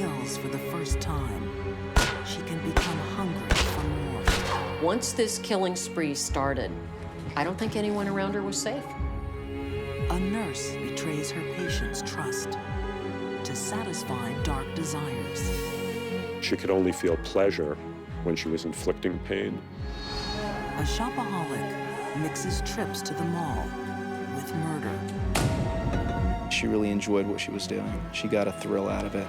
kills for the first time, she can become hungry for more. Once this killing spree started, I don't think anyone around her was safe. A nurse betrays her patient's trust to satisfy dark desires. She could only feel pleasure when she was inflicting pain. A shopaholic mixes trips to the mall with murder. She really enjoyed what she was doing. She got a thrill out of it.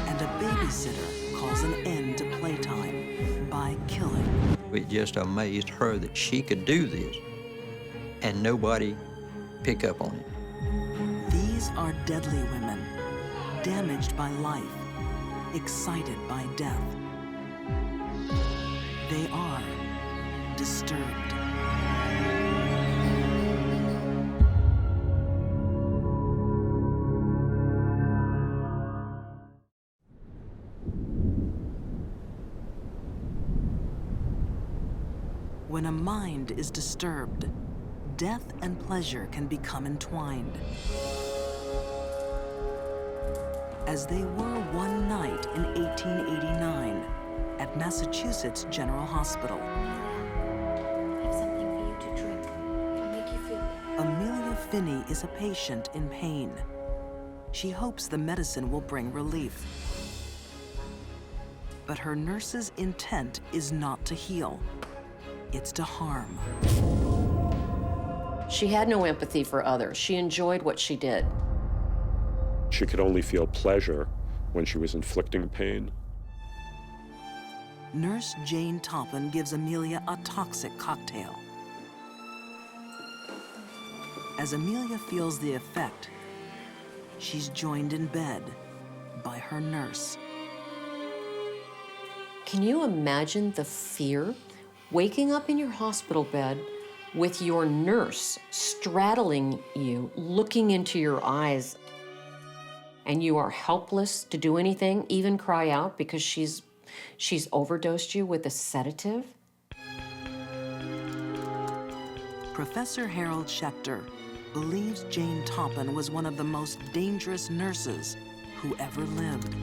And a babysitter calls an end to playtime by killing. It just amazed her that she could do this and nobody pick up on it. These are deadly women, damaged by life, excited by death. They are disturbed. When a mind is disturbed, death and pleasure can become entwined. As they were one night in 1889 at Massachusetts General Hospital. I have something for you to drink. It'll make you feel better. Amelia Finney is a patient in pain. She hopes the medicine will bring relief. But her nurse's intent is not to heal. It's to harm. She had no empathy for others. She enjoyed what she did. She could only feel pleasure when she was inflicting pain. Nurse Jane Toppan gives Amelia a toxic cocktail. As Amelia feels the effect, she's joined in bed by her nurse. Can you imagine the fear? Waking up in your hospital bed with your nurse straddling you, looking into your eyes, and you are helpless to do anything, even cry out because she's overdosed you with a sedative? Professor Harold Schechter believes Jane Toppan was one of the most dangerous nurses who ever lived.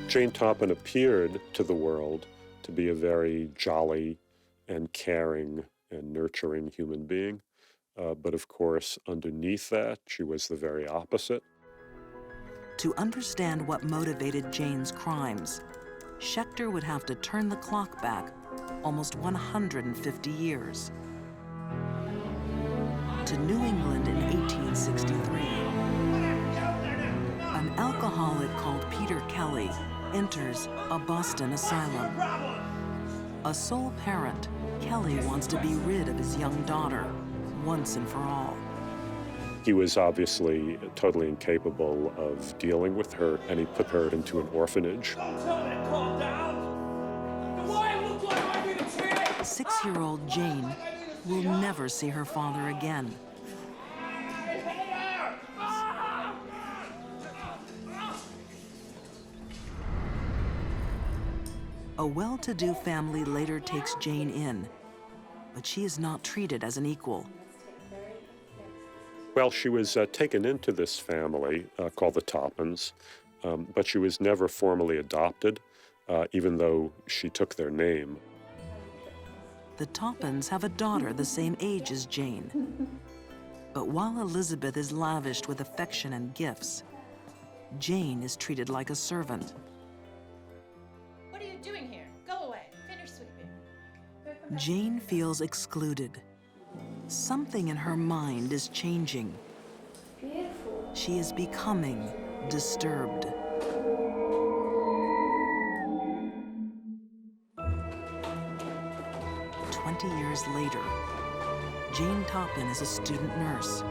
Jane Toppan appeared to the world to be a very jolly and caring and nurturing human being. But of course, underneath that, she was the very opposite. To understand what motivated Jane's crimes, Schechter would have to turn the clock back almost 150 years. To New England in 1863. An alcoholic called Peter Kelly enters a Boston asylum. A sole parent, Kelly wants to be rid of his young daughter once and for all. He was obviously totally incapable of dealing with her, and he put her into an orphanage. 6-year-old Jane will never see her father again. A well-to-do family later takes Jane in, but she is not treated as an equal. Well, she was taken into this family called the Toppans, but she was never formally adopted, even though she took their name. The Toppans have a daughter the same age as Jane. But while Elizabeth is lavished with affection and gifts, Jane is treated like a servant. What are you doing here? Go away. Finish sweeping. Jane feels excluded. Something in her mind is changing. Beautiful. She is becoming disturbed. Years later, Jane Toppan is a student nurse.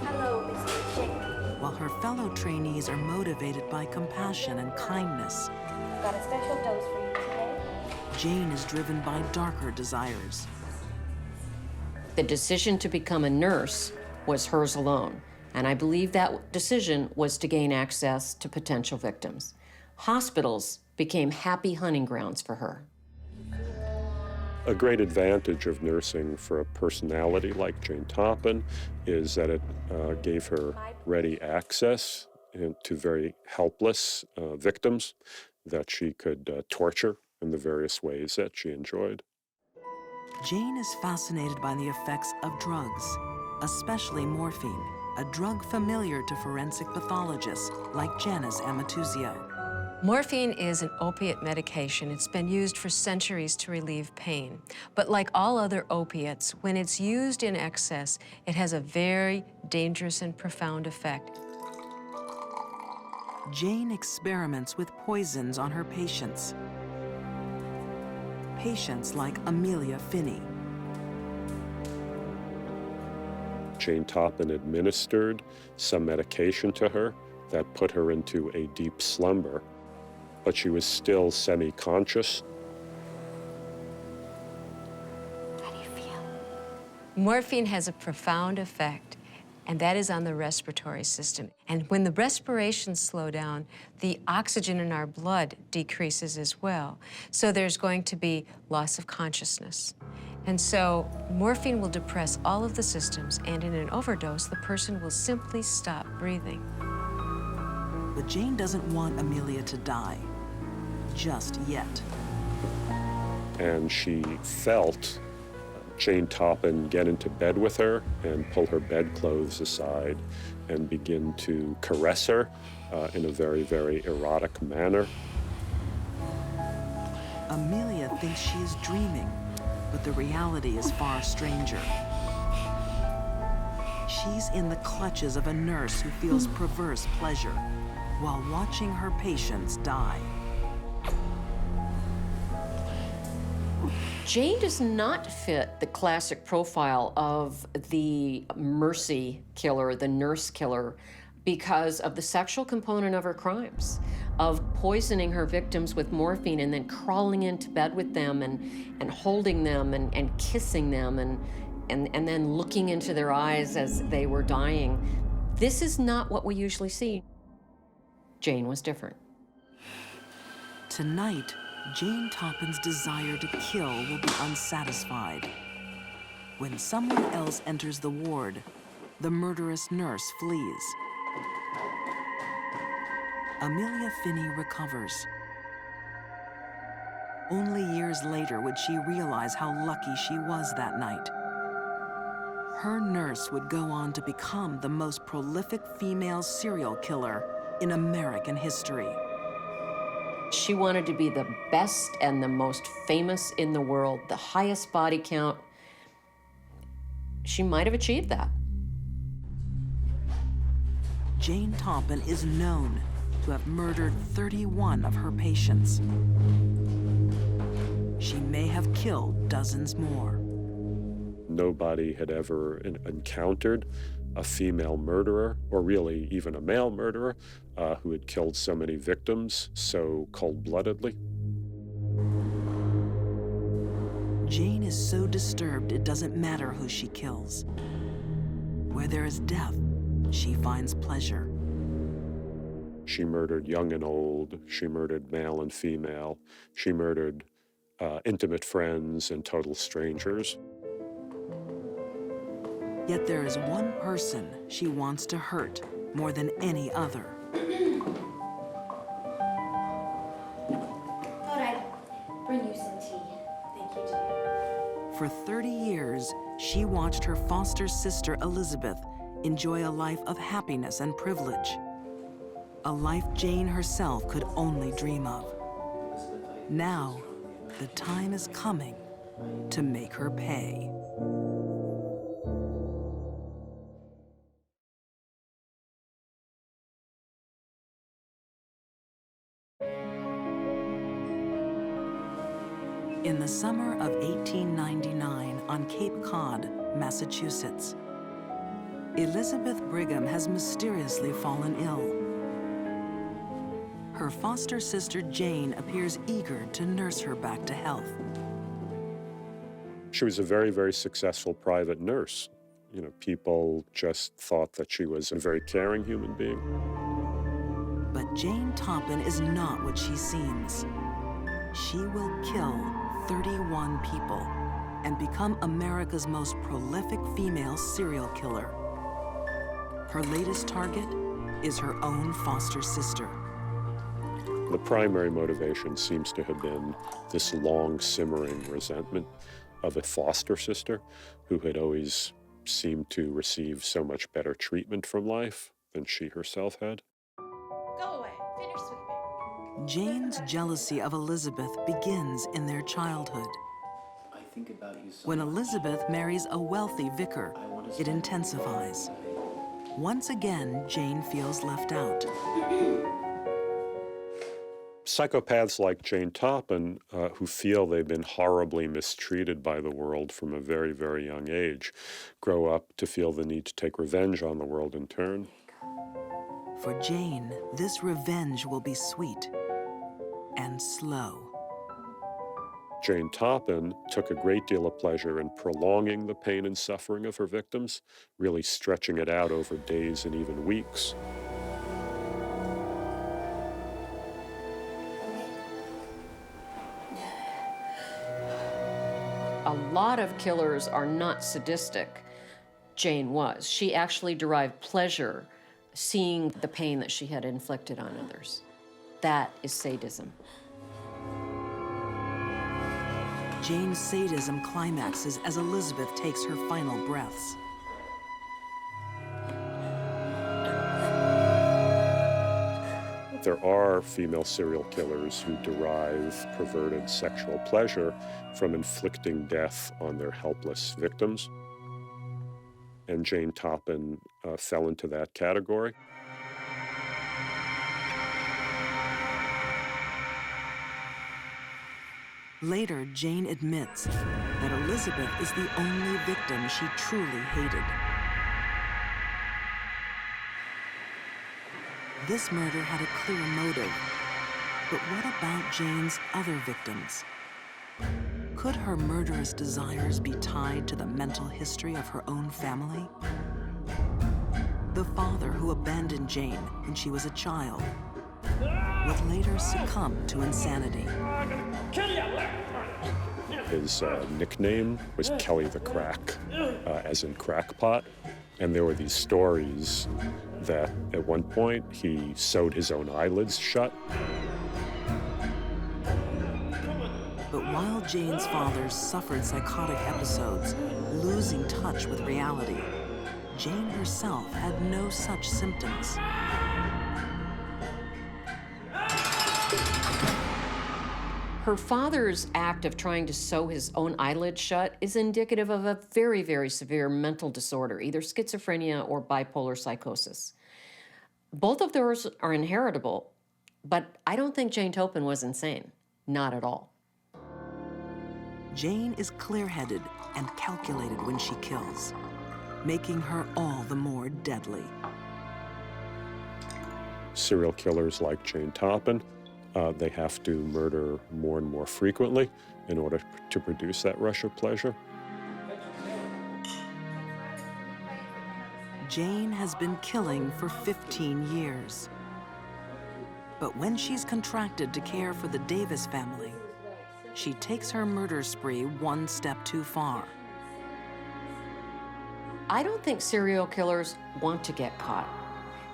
Hello, Mr. Chick. While her fellow trainees are motivated by compassion and kindness, Got a special dose for you today. Jane is driven by darker desires. The decision to become a nurse was hers alone, and I believe that decision was to gain access to potential victims. Hospitals became happy hunting grounds for her. A great advantage of nursing for a personality like Jane Toppan is that it gave her ready access to very helpless victims that she could torture in the various ways that she enjoyed. Jane is fascinated by the effects of drugs, especially morphine, a drug familiar to forensic pathologists like Janice Amatuzio. Morphine is an opiate medication. It's been used for centuries to relieve pain. But like all other opiates, when it's used in excess, it has a very dangerous and profound effect. Jane experiments with poisons on her patients. Patients like Amelia Finney. Jane Toppan administered some medication to her that put her into a deep slumber, but she was still semi-conscious. How do you feel? Morphine has a profound effect, and that is on the respiratory system. And when the respirations slow down, the oxygen in our blood decreases as well. So there's going to be loss of consciousness. And so morphine will depress all of the systems, and in an overdose, the person will simply stop breathing. But Jane doesn't want Amelia to die, just yet. And she felt Jane Toppan get into bed with her and pull her bedclothes aside and begin to caress her in a very, very erotic manner. Amelia thinks she is dreaming, but the reality is far stranger. She's in the clutches of a nurse who feels perverse pleasure while watching her patients die. Jane does not fit the classic profile of the mercy killer, the nurse killer, because of the sexual component of her crimes, of poisoning her victims with morphine and then crawling into bed with them and holding them and kissing them and then looking into their eyes as they were dying. This is not what we usually see. Jane was different. Tonight, Jane Toppan's desire to kill will be unsatisfied. When someone else enters the ward, the murderous nurse flees. Amelia Finney recovers. Only years later would she realize how lucky she was that night. Her nurse would go on to become the most prolific female serial killer in American history. She wanted to be the best and the most famous in the world, the highest body count. She might have achieved that. Jane Toppan is known to have murdered 31 of her patients. She may have killed dozens more. Nobody had ever encountered a female murderer, or really even a male murderer, who had killed so many victims so cold-bloodedly. Jane is so disturbed it doesn't matter who she kills. Where there is death, she finds pleasure. She murdered young and old. She murdered male and female. She murdered intimate friends and total strangers. Yet there is one person she wants to hurt more than any other. Thought I'd bring you some tea. Thank you, Jane. For 30 years, she watched her foster sister Elizabeth enjoy a life of happiness and privilege. A life Jane herself could only dream of. Now, the time is coming to make her pay. In the summer of 1899 on Cape Cod, Massachusetts, Elizabeth Brigham has mysteriously fallen ill. Her foster sister Jane appears eager to nurse her back to health. She was a very, very successful private nurse. You know, people just thought that she was a very caring human being. But Jane Toppan is not what she seems. She will kill 31 people and become America's most prolific female serial killer. Her latest target, is her own foster sister. The primary motivation seems to have been this long simmering resentment of a foster sister who had always seemed to receive so much better treatment from life than she herself had. Go away. Finish sweeping. Jane's jealousy of Elizabeth begins in their childhood. I think about you so When much. Elizabeth marries a wealthy vicar, it intensifies. Once again, Jane feels left out. Psychopaths like Jane Toppan, who feel they've been horribly mistreated by the world from a very, very young age, grow up to feel the need to take revenge on the world in turn. For Jane, this revenge will be sweet and slow. Jane Toppan took a great deal of pleasure in prolonging the pain and suffering of her victims, really stretching it out over days and even weeks. A lot of killers are not sadistic. Jane was. She actually derived pleasure seeing the pain that she had inflicted on others. That is sadism. Jane's sadism climaxes as Elizabeth takes her final breaths. There are female serial killers who derive perverted sexual pleasure from inflicting death on their helpless victims. And Jane Toppan fell into that category. Later, Jane admits that Elizabeth is the only victim she truly hated. This murder had a clear motive, but what about Jane's other victims? Could her murderous desires be tied to the mental history of her own family? The father who abandoned Jane when she was a child would later succumb to insanity. His nickname was Kelly the Crack, as in crackpot. And there were these stories that at one point he sewed his own eyelids shut. But while Jane's father suffered psychotic episodes, losing touch with reality, Jane herself had no such symptoms. Her father's act of trying to sew his own eyelids shut is indicative of a very, very severe mental disorder, either schizophrenia or bipolar psychosis. Both of those are inheritable, but I don't think Jane Toppan was insane. Not at all. Jane is clear-headed and calculated when she kills, making her all the more deadly. Serial killers like Jane Toppan, they have to murder more and more frequently in order to produce that rush of pleasure. Jane has been killing for 15 years. But when she's contracted to care for the Davis family, she takes her murder spree one step too far. I don't think serial killers want to get caught.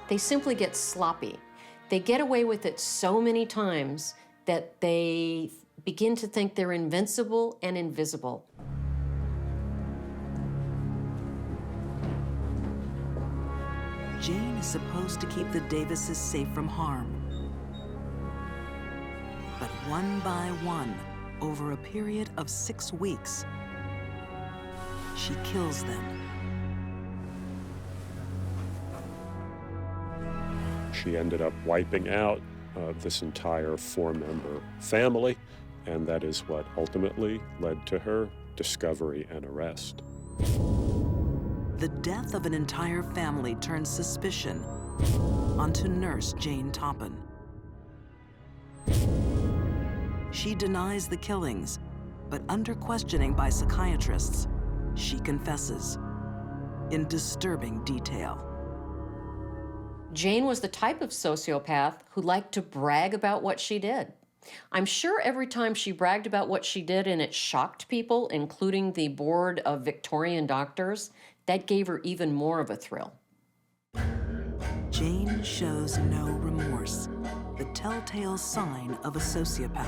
They simply get sloppy. They get away with it so many times that they begin to think they're invincible and invisible. Jane is supposed to keep the Davises safe from harm. But one by one, over a period of 6 weeks, she kills them. She ended up wiping out this entire 4-member family, and that is what ultimately led to her discovery and arrest. The death of an entire family turns suspicion onto nurse Jane Toppan. She denies the killings, but under questioning by psychiatrists, she confesses in disturbing detail. Jane was the type of sociopath who liked to brag about what she did. I'm sure every time she bragged about what she did and it shocked people, including the board of Victorian doctors, that gave her even more of a thrill. Jane shows no remorse, the telltale sign of a sociopath.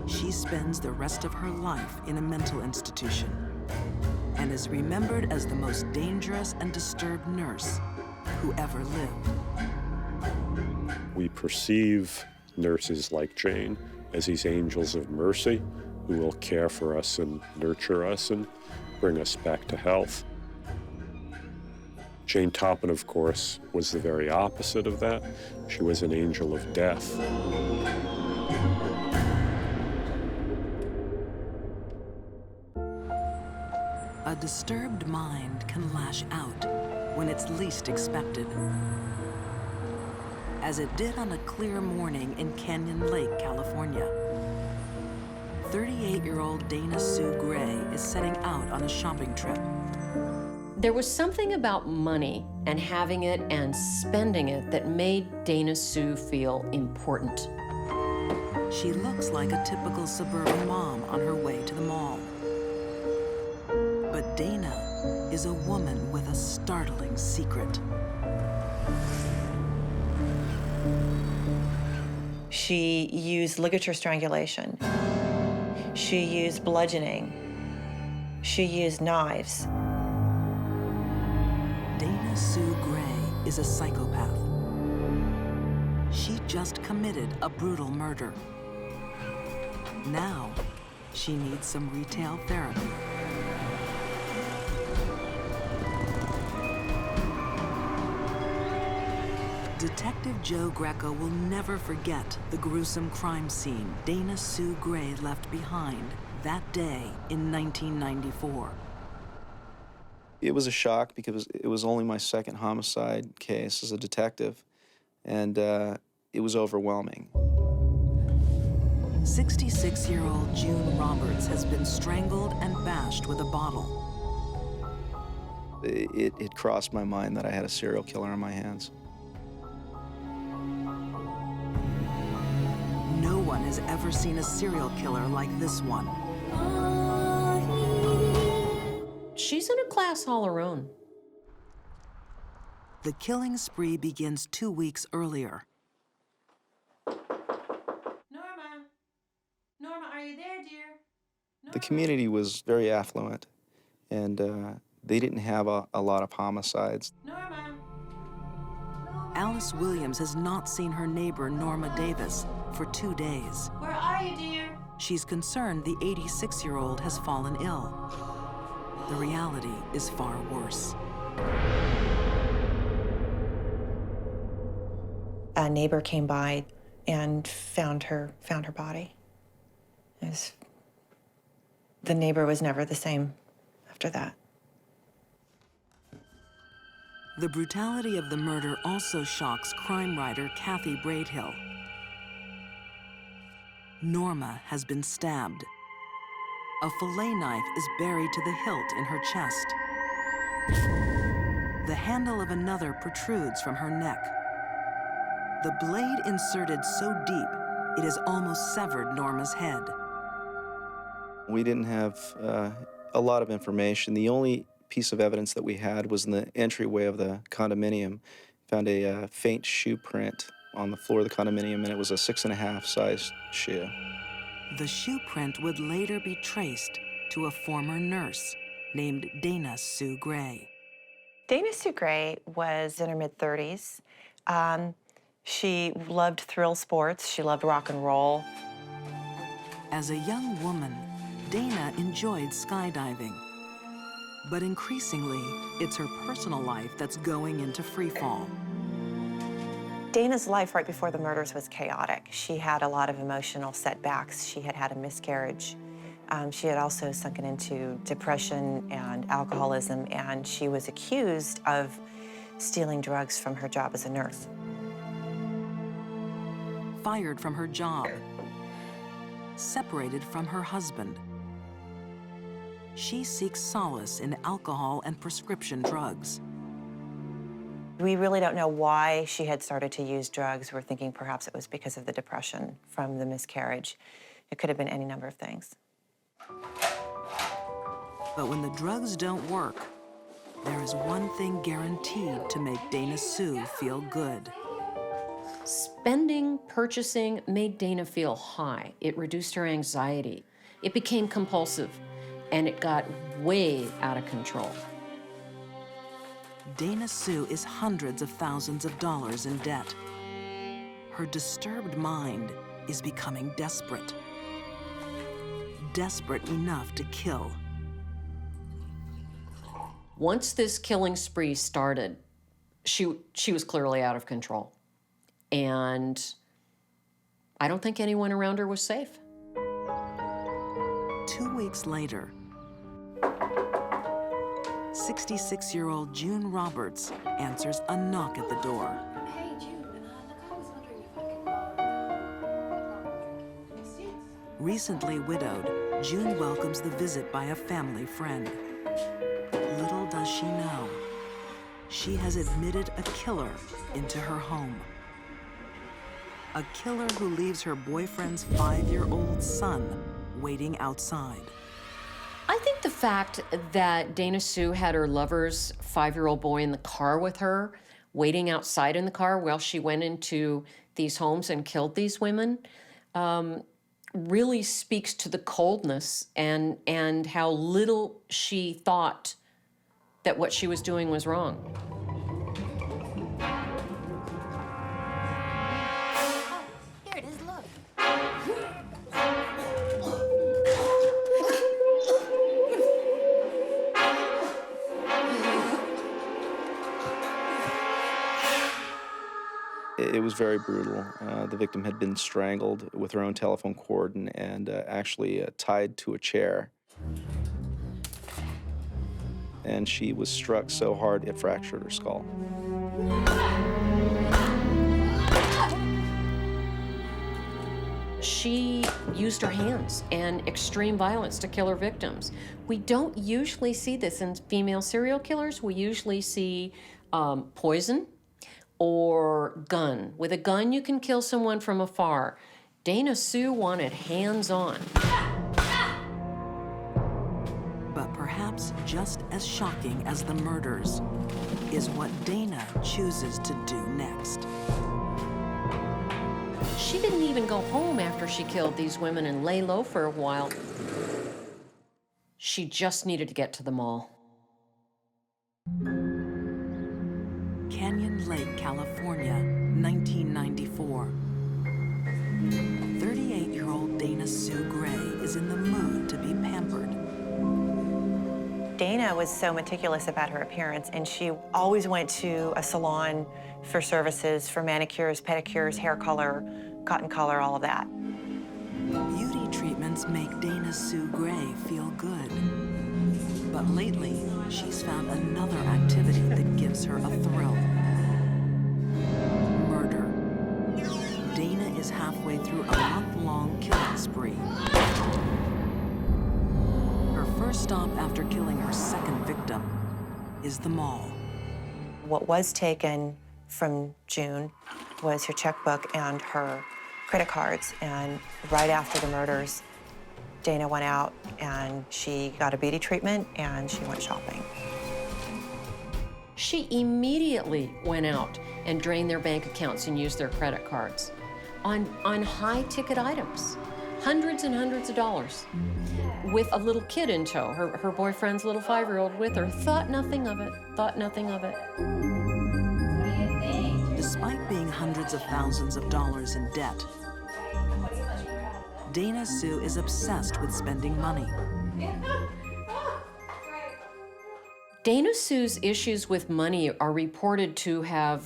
She spends the rest of her life in a mental institution and is remembered as the most dangerous and disturbed nurse who ever lived. We perceive nurses like Jane as these angels of mercy who will care for us and nurture us and bring us back to health. Jane Toppan, of course, was the very opposite of that. She was an angel of death. A disturbed mind can lash out when it's least expected, as it did on a clear morning in Canyon Lake, California. 38-year-old Dana Sue Gray is setting out on a shopping trip. There was something about money and having it and spending it that made Dana Sue feel important. She looks like a typical suburban mom on her way to the mall. But Dana is a woman with a startling secret. She used ligature strangulation. She used bludgeoning. She used knives. Dana Sue Gray is a psychopath. She just committed a brutal murder. Now, she needs some retail therapy. Detective Joe Greco will never forget the gruesome crime scene Dana Sue Gray left behind that day in 1994. It was a shock because it was only my second homicide case as a detective, and it was overwhelming. 66-year-old June Roberts has been strangled and bashed with a bottle. It crossed my mind that I had a serial killer on my hands. No one has ever seen a serial killer like this one. She's in a class all her own. The killing spree begins 2 weeks earlier. Norma, are you there, dear? The community was very affluent, and they didn't have a lot of homicides. Norma. Alice Williams has not seen her neighbor, Norma Davis, for 2 days. Where are you, dear? She's concerned the 86-year-old has fallen ill. The reality is far worse. A neighbor came by and found her body. The neighbor was never the same after that. The brutality of the murder also shocks crime writer Kathy Braidhill. Norma has been stabbed. A fillet knife is buried to the hilt in her chest. The handle of another protrudes from her neck. The blade inserted so deep, it has almost severed Norma's head. We didn't have a lot of information. The only piece of evidence that we had was in the entryway of the condominium. Found a faint shoe print on the floor of the condominium, and it was a 6.5 size shoe. The shoe print would later be traced to a former nurse named Dana Sue Gray. Dana Sue Gray was in her mid-30s. She loved thrill sports. She loved rock and roll. As a young woman, Dana enjoyed skydiving. But increasingly, it's her personal life that's going into free fall. Dana's life right before the murders was chaotic. She had a lot of emotional setbacks. She had had a miscarriage. She had also sunken into depression and alcoholism, and she was accused of stealing drugs from her job as a nurse. Fired from her job. Separated from her husband. She seeks solace in alcohol and prescription drugs. We really don't know why she had started to use drugs. We're thinking perhaps it was because of the depression from the miscarriage. It could have been any number of things. But when the drugs don't work, There is one thing guaranteed to make Dana Sue feel good. Spending, purchasing made Dana feel high. It reduced her anxiety. It became compulsive, and it got way out of control. Dana Sue is hundreds of thousands of dollars in debt. Her disturbed mind is becoming desperate. Desperate enough to kill. Once this killing spree started, she was clearly out of control. And I don't think anyone around her was safe. 2 weeks later, 66-year-old June Roberts answers a knock at the door. Hey, June, look, I was wondering if I could Recently widowed, June welcomes the visit by a family friend. Little does she know, she has admitted a killer into her home. A killer who leaves her boyfriend's 5-year-old son waiting outside. I think the fact that Dana Sue had her lover's 5-year-old boy in the car with her, waiting outside in the car while she went into these homes and killed these women, really speaks to the coldness and how little she thought that what she was doing was wrong. Here it is, look. It was very brutal. The victim had been strangled with her own telephone cord and actually tied to a chair. And she was struck so hard it fractured her skull. She used her hands and extreme violence to kill her victims. We don't usually see this in female serial killers. We usually see poison or gun. With a gun, you can kill someone from afar. Dana Sue wanted hands-on. But perhaps just as shocking as the murders is what Dana chooses to do next. She didn't even go home after she killed these women and lay low for a while. She just needed to get to the mall. Canyon Lake, California, 1994. 38-year-old Dana Sue Gray is in the mood to be pampered. Dana was so meticulous about her appearance, and she always went to a salon for services, for manicures, pedicures, hair color, cotton color, all of that. Beauty treatments make Dana Sue Gray feel good. But lately, she's found another activity that gives her a thrill. Murder. Dana is halfway through a month-long killing spree. Her first stop after killing her second victim is the mall. What was taken from June was her checkbook and her credit cards, and right after the murders, Dana went out and she got a beauty treatment and she went shopping. She immediately went out and drained their bank accounts and used their credit cards on high-ticket items, hundreds and hundreds of dollars, with a little kid in tow, her boyfriend's little 5-year-old with her, thought nothing of it, thought nothing of it. Despite being hundreds of thousands of dollars in debt, Dana Sue is obsessed with spending money. Dana Sue's issues with money are reported to have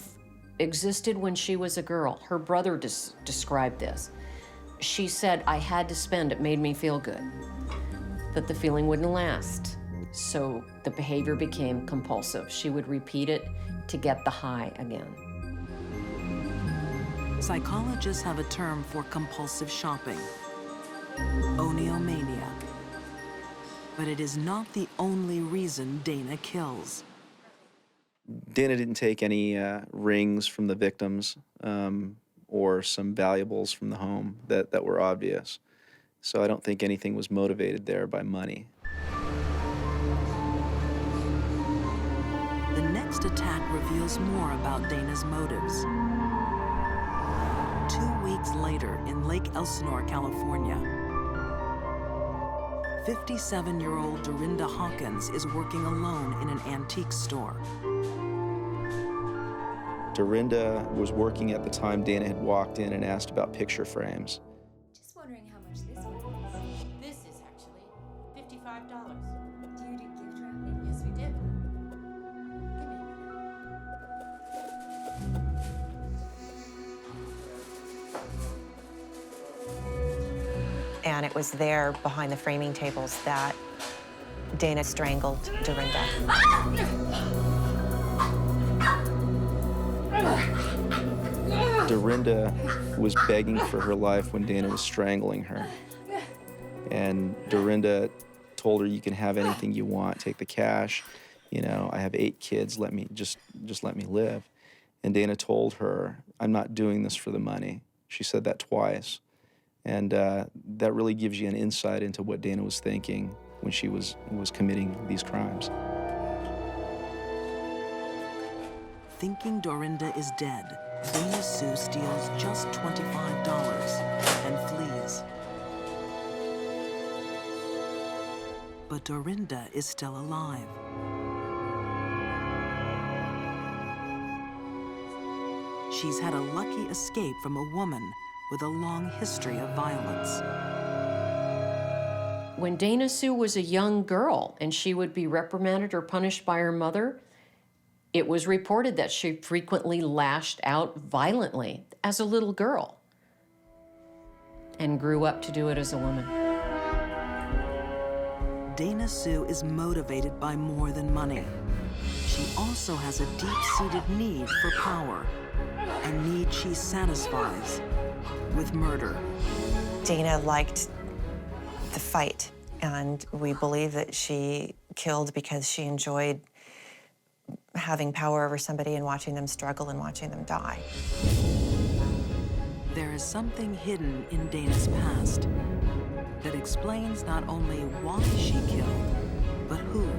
existed when she was a girl. Her brother described this. She said, "I had to spend, it made me feel good." That the feeling wouldn't last, so the behavior became compulsive. She would repeat it to get the high again. Psychologists have a term for compulsive shopping: oniomania. But it is not the only reason Dana kills. Dana didn't take any rings from the victims or some valuables from the home that were obvious. So I don't think anything was motivated there by money. latest attack reveals more about Dana's motives. 2 weeks later, in Lake Elsinore, California, 57-year-old Dorinda Hawkins is working alone in an antique store. Dorinda was working at the time Dana had walked in and asked about picture frames. Just wondering how much this one is. This is actually $55. Do you do gift wrapping? Yes, we did. Give me a minute. And it was there behind the framing tables that Dana strangled Dorinda. Dorinda was begging for her life when Dana was strangling her. And Dorinda told her, "You can have anything you want, take the cash. You know, I have 8 kids, just let me live." And Dana told her, "I'm not doing this for the money." She said that twice. And that really gives you an insight into what Dana was thinking when she was committing these crimes. Thinking Dorinda is dead, Dana Sue steals just $25 and flees. But Dorinda is still alive. She's had a lucky escape from a woman with a long history of violence. When Dana Sue was a young girl and she would be reprimanded or punished by her mother, it was reported that she frequently lashed out violently as a little girl and grew up to do it as a woman. Dana Sue is motivated by more than money. She also has a deep-seated need for power, a need she satisfies with murder. Dana liked the fight, and we believe that she killed because she enjoyed having power over somebody and watching them struggle and watching them die. There is something hidden in Dana's past that explains not only why she killed, but who.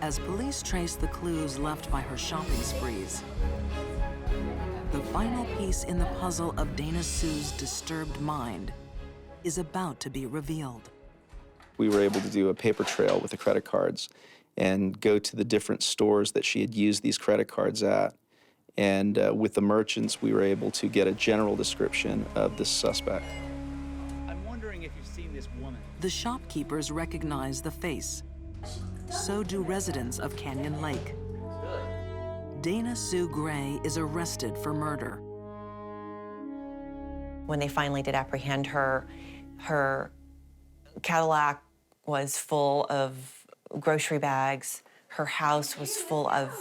As police trace the clues left by her shopping sprees, the final piece in the puzzle of Dana Sue's disturbed mind is about to be revealed. We were able to do a paper trail with the credit cards and go to the different stores that she had used these credit cards at. And with the merchants, we were able to get a general description of this suspect. I'm wondering if you've seen this woman. The shopkeepers recognize the face. So do residents of Canyon Lake. Dana Sue Gray is arrested for murder. When they finally did apprehend her, her Cadillac was full of grocery bags. Her house was full of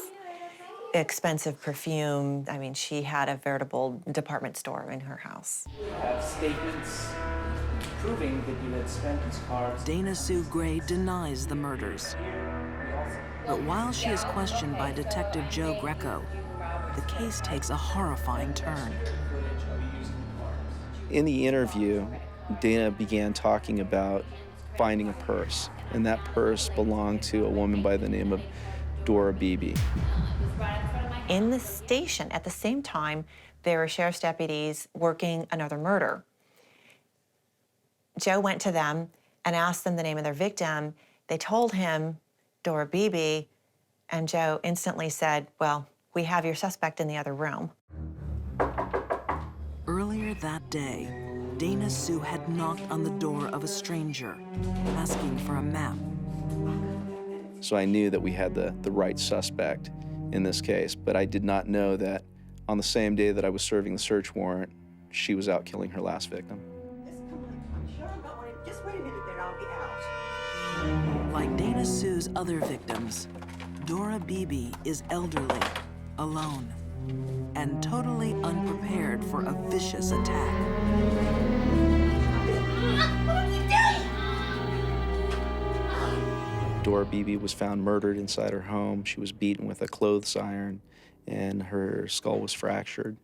expensive perfume. I mean, she had a veritable department store in her house. We have statements proving that you had spent these cards. Dana Sue Gray denies the murders. But while she is questioned by Detective Joe Greco, the case takes a horrifying turn. In the interview, Dana began talking about finding a purse, and that purse belonged to a woman by the name of Dora Beebe. In the station, at the same time, there were sheriff's deputies working another murder. Joe went to them and asked them the name of their victim. They told him Dora Beebe, and Joe instantly said, "Well, we have your suspect in the other room." Earlier that day, Dana Sue had knocked on the door of a stranger, asking for a map. So I knew that we had the right suspect in this case, but I did not know that on the same day that I was serving the search warrant, she was out killing her last victim. Just wait a minute, then I'll be out. Like Dana Sue's other victims, Dora Beebe is elderly, alone, and totally unprepared for a vicious attack. What are you doing? Dora Beebe was found murdered inside her home. She was beaten with a clothes iron, and her skull was fractured.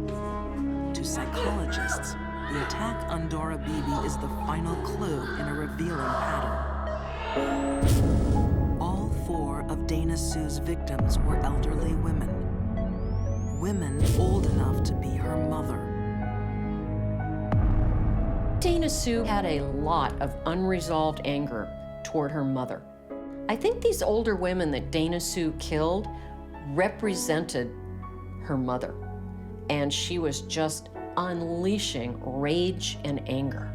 To psychologists, the attack on Dora Beebe is the final clue in a revealing pattern. All 4 of Dana Sue's victims were elderly women. Women old enough to be her mother. Dana Sue had a lot of unresolved anger toward her mother. I think these older women that Dana Sue killed represented her mother, and she was just unleashing rage and anger.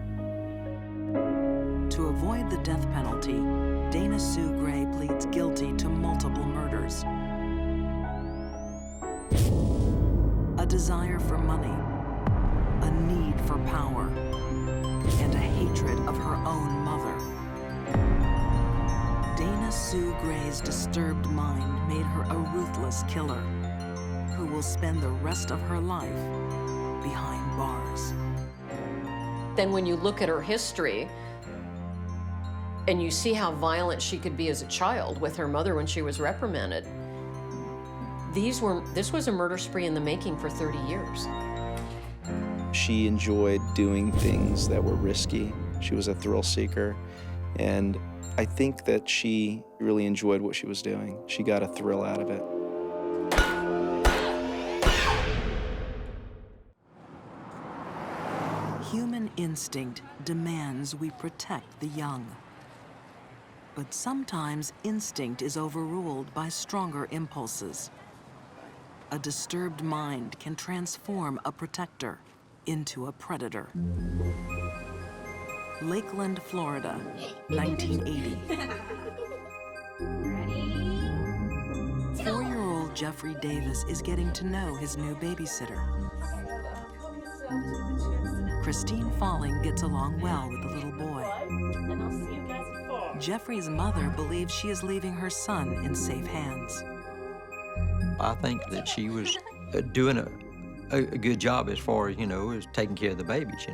To avoid the death penalty, Dana Sue Gray pleads guilty to multiple murders. A desire for money, a need for power, and a hatred of her own mother. Dana Sue Gray's disturbed mind made her a ruthless killer who will spend the rest of her life behind bars. Then when you look at her history, and you see how violent she could be as a child with her mother when she was reprimanded, this was a murder spree in the making for 30 years. She enjoyed doing things that were risky. She was a thrill seeker, and I think that she really enjoyed what she was doing. She got a thrill out of it. Human instinct demands we protect the young. But sometimes instinct is overruled by stronger impulses. A disturbed mind can transform a protector into a predator. Lakeland, Florida, 1980. 4-year-old Jeffrey Davis is getting to know his new babysitter. Christine Falling gets along well with the little boy. Jeffrey's mother believes she is leaving her son in safe hands. I think that she was doing a good job as far as, as taking care of the babies,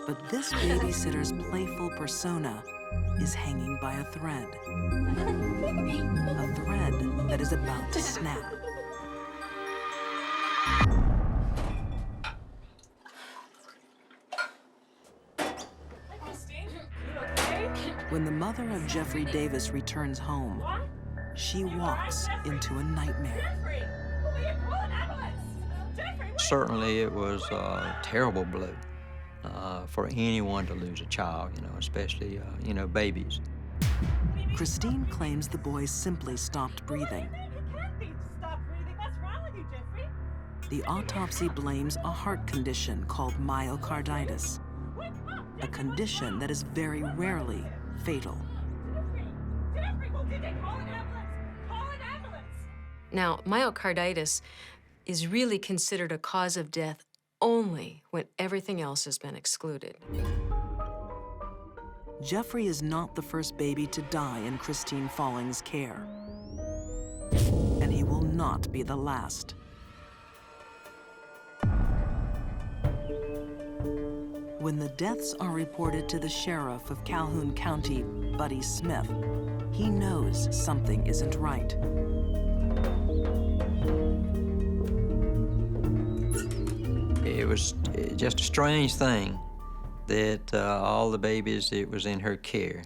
But this babysitter's playful persona is hanging by a thread. A thread that is about to snap. When the mother of Jeffrey Davis returns home, she walks into a nightmare. Certainly it was a terrible blow for anyone to lose a child, especially, babies. Christine claims the boy simply stopped breathing. The autopsy blames a heart condition called myocarditis, a condition that is very rarely fatal. Now, myocarditis is really considered a cause of death only when everything else has been excluded. Jeffrey is not the first baby to die in Christine Falling's care. And he will not be the last. When the deaths are reported to the sheriff of Calhoun County, Buddy Smith, he knows something isn't right. It was just a strange thing that all the babies that was in her care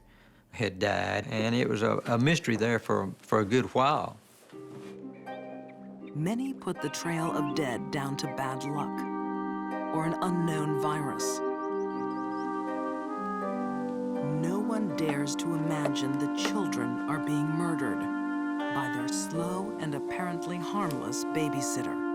had died, and it was a mystery there for a good while. Many put the trail of dead down to bad luck or an unknown virus. No one dares to imagine that children are being murdered by their slow and apparently harmless babysitter.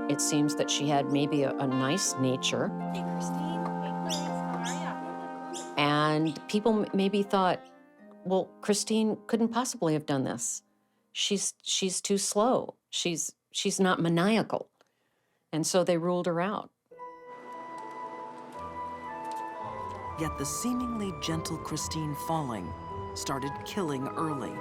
It seems that she had maybe a nice nature. Hey, Christine. Hey, Liz. How are ya? And people maybe thought, well, Christine couldn't possibly have done this. She's too slow. She's not maniacal. And so they ruled her out. Yet the seemingly gentle Christine Falling started killing early.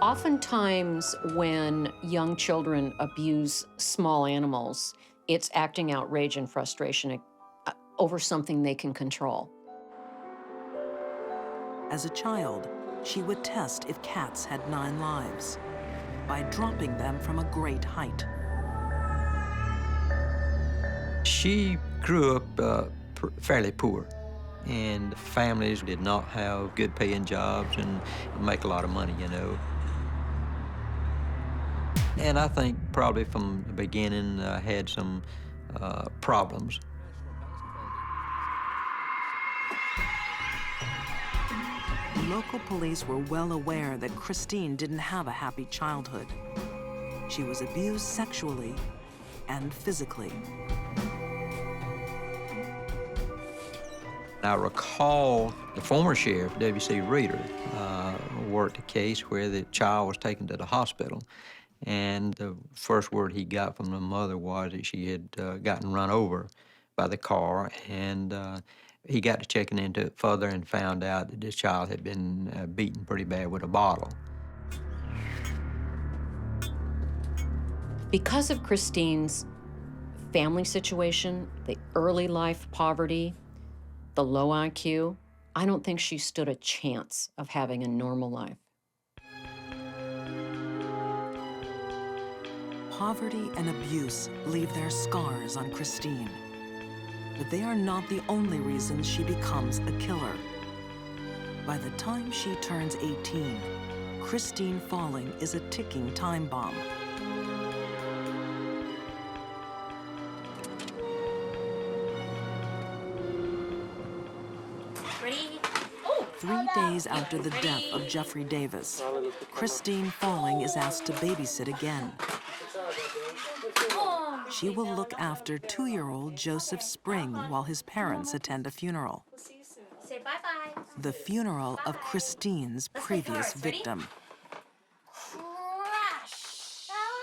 Oftentimes when young children abuse small animals, it's acting out rage and frustration over something they can control. As a child, she would test if cats had 9 lives by dropping them from a great height. She grew up fairly poor. And families did not have good paying jobs and make a lot of money, you know. And I think probably from the beginning I had some problems. Local police were well aware that Christine didn't have a happy childhood. She was abused sexually and physically. I recall the former sheriff, W.C. Reeder, worked a case where the child was taken to the hospital. And the first word he got from the mother was that she had gotten run over by the car. And he got to checking into it further and found out that this child had been beaten pretty bad with a bottle. Because of Christine's family situation, the early life poverty, the low IQ, I don't think she stood a chance of having a normal life. Poverty and abuse leave their scars on Christine. But they are not the only reasons she becomes a killer. By the time she turns 18, Christine Falling is a ticking time bomb. Ready? 3 days after the death of Jeffrey Davis, Christine Falling is asked to babysit again. She will look after 2-year-old Joseph Spring while his parents attend a funeral. Say bye-bye. The funeral of Christine's previous victim.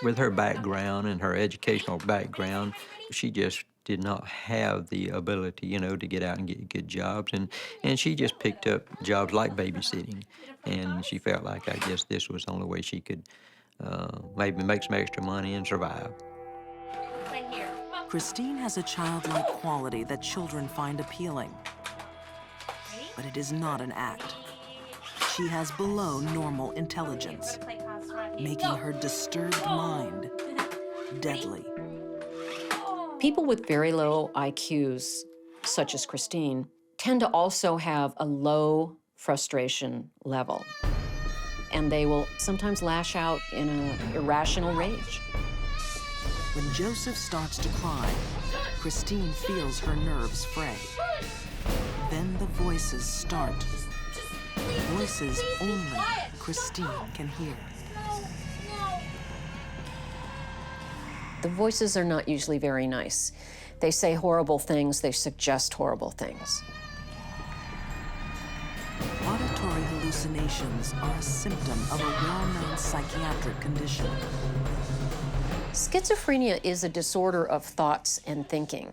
With her background and her educational background, she just did not have the ability, you know, to get out and get good jobs. And she just picked up jobs like babysitting. And she felt like, I guess, this was the only way she could maybe make some extra money and survive. Christine has a childlike quality that children find appealing. But it is not an act. She has below normal intelligence, making her disturbed mind deadly. People with very low IQs, such as Christine, tend to also have a low frustration level. And they will sometimes lash out in an irrational rage. When Joseph starts to cry, Christine feels her nerves fray. Then the voices start. Voices only Christine can hear. The voices are not usually very nice. They say horrible things, they suggest horrible things. Auditory hallucinations are a symptom of a well-known psychiatric condition. Schizophrenia is a disorder of thoughts and thinking,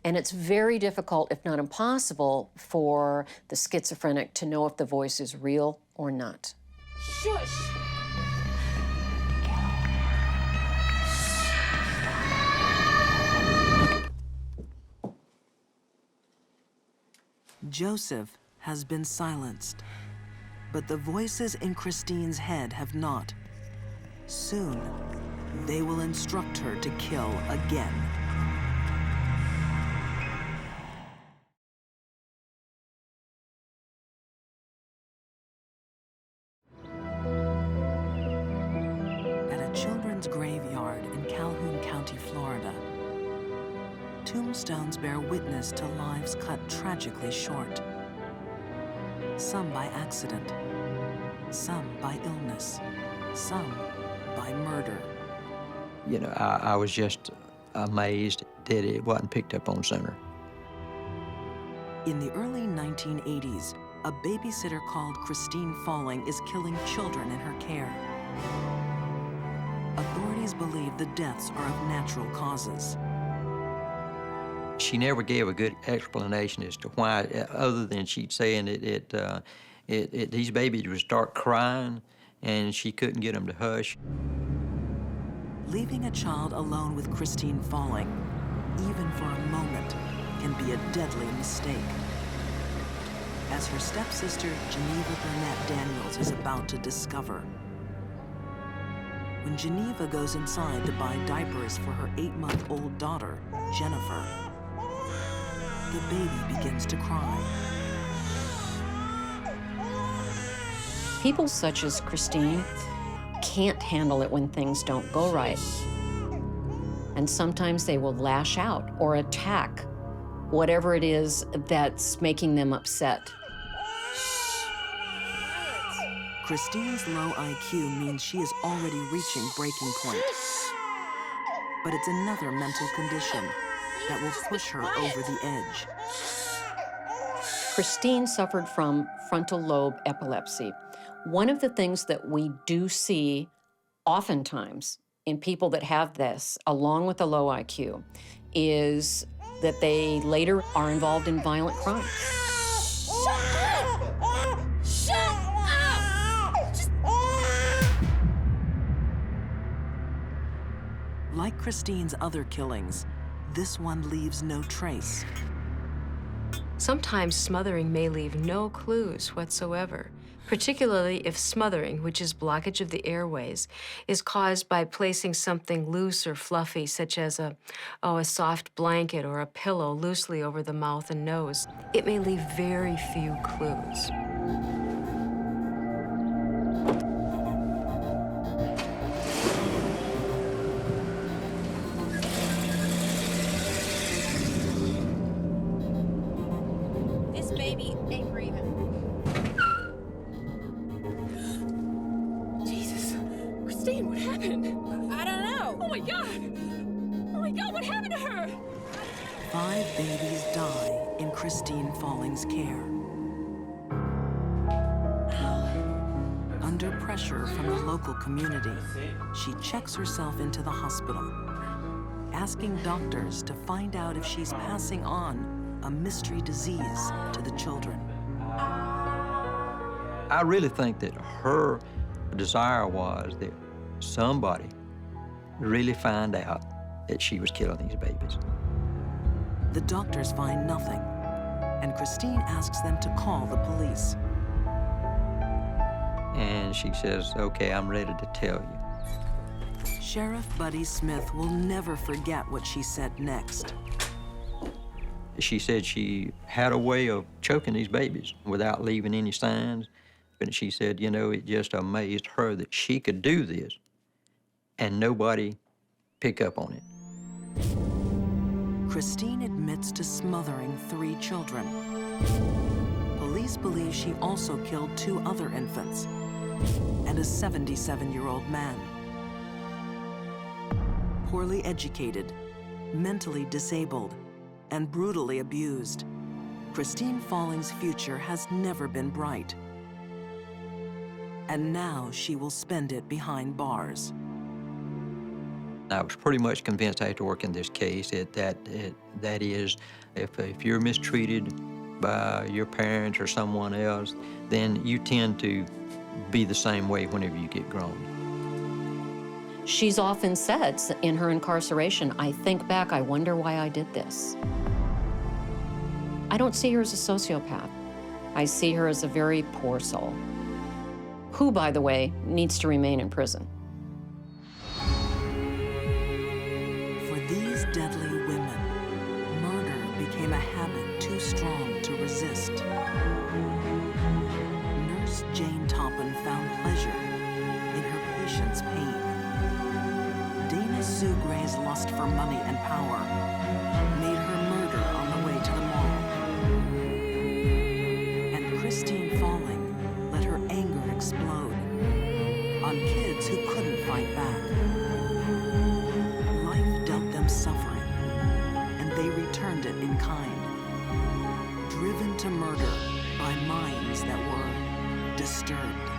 and it's very difficult, if not impossible, for the schizophrenic to know if the voice is real or not. Shush! Joseph has been silenced, but the voices in Christine's head have not. Soon, they will instruct her to kill again. At a children's graveyard in Calhoun County, Florida, tombstones bear witness to lives cut tragically short. Some by accident, some by illness, some by murder. You know, I was just amazed that it wasn't picked up on sooner. In the early 1980s, a babysitter called Christine Falling is killing children in her care. Authorities believe the deaths are of natural causes. She never gave a good explanation as to why, other than she'd saying these babies would start crying and she couldn't get them to hush. Leaving a child alone with Christine Falling, even for a moment, can be a deadly mistake. As her stepsister, Geneva Burnett Daniels, is about to discover. When Geneva goes inside to buy diapers for her 8-month-old daughter, Jennifer, the baby begins to cry. People such as Christine can't handle it when things don't go right. And sometimes they will lash out or attack whatever it is that's making them upset. Christine's low IQ means she is already reaching breaking point. But it's another mental condition that will push her over the edge. Christine suffered from frontal lobe epilepsy. One of the things that we do see oftentimes in people that have this, along with a low IQ, is that they later are involved in violent crimes. Like Christine's other killings, this one leaves no trace. Sometimes smothering may leave no clues whatsoever, particularly if smothering, which is blockage of the airways, is caused by placing something loose or fluffy, such as a soft blanket or a pillow loosely over the mouth and nose. It may leave very few clues. This baby ain't breathing. Jesus. Christine, what happened? I don't know. Oh my God. Oh my God, what happened to her? 5 babies die in Christine Falling's care. Under pressure from the local community, she checks herself into the hospital, asking doctors to find out if she's passing on a mystery disease to the children. I really think that her desire was that somebody really find out that she was killing these babies. The doctors find nothing, and Christine asks them to call the police. And she says, okay, I'm ready to tell you. Sheriff Buddy Smith will never forget what she said next. She said she had a way of choking these babies without leaving any signs. But she said, you know, it just amazed her that she could do this and nobody pick up on it. Christine admits to smothering 3 children. Police believe she also killed 2 other infants and a 77-year-old man. Poorly educated, mentally disabled, and brutally abused, Christine Falling's future has never been bright. And now she will spend it behind bars. I was pretty much convinced after working this case that is, if you're mistreated by your parents or someone else, then you tend to be the same way whenever you get grown. She's often said in her incarceration, I think back, I wonder why I did this. I don't see her as a sociopath. I see her as a very poor soul, who, by the way, needs to remain in prison. For these deadly women, murder became a habit too strong to resist. Nurse Jane Toppan found pleasure in her patient's pain. Dana Sue Gray's lust for money and power made her murder on the way to the mall. And Christine Falling let her anger explode on kids who couldn't fight back. Life dealt them suffering, and they returned it in kind, driven to murder by minds that were disturbed.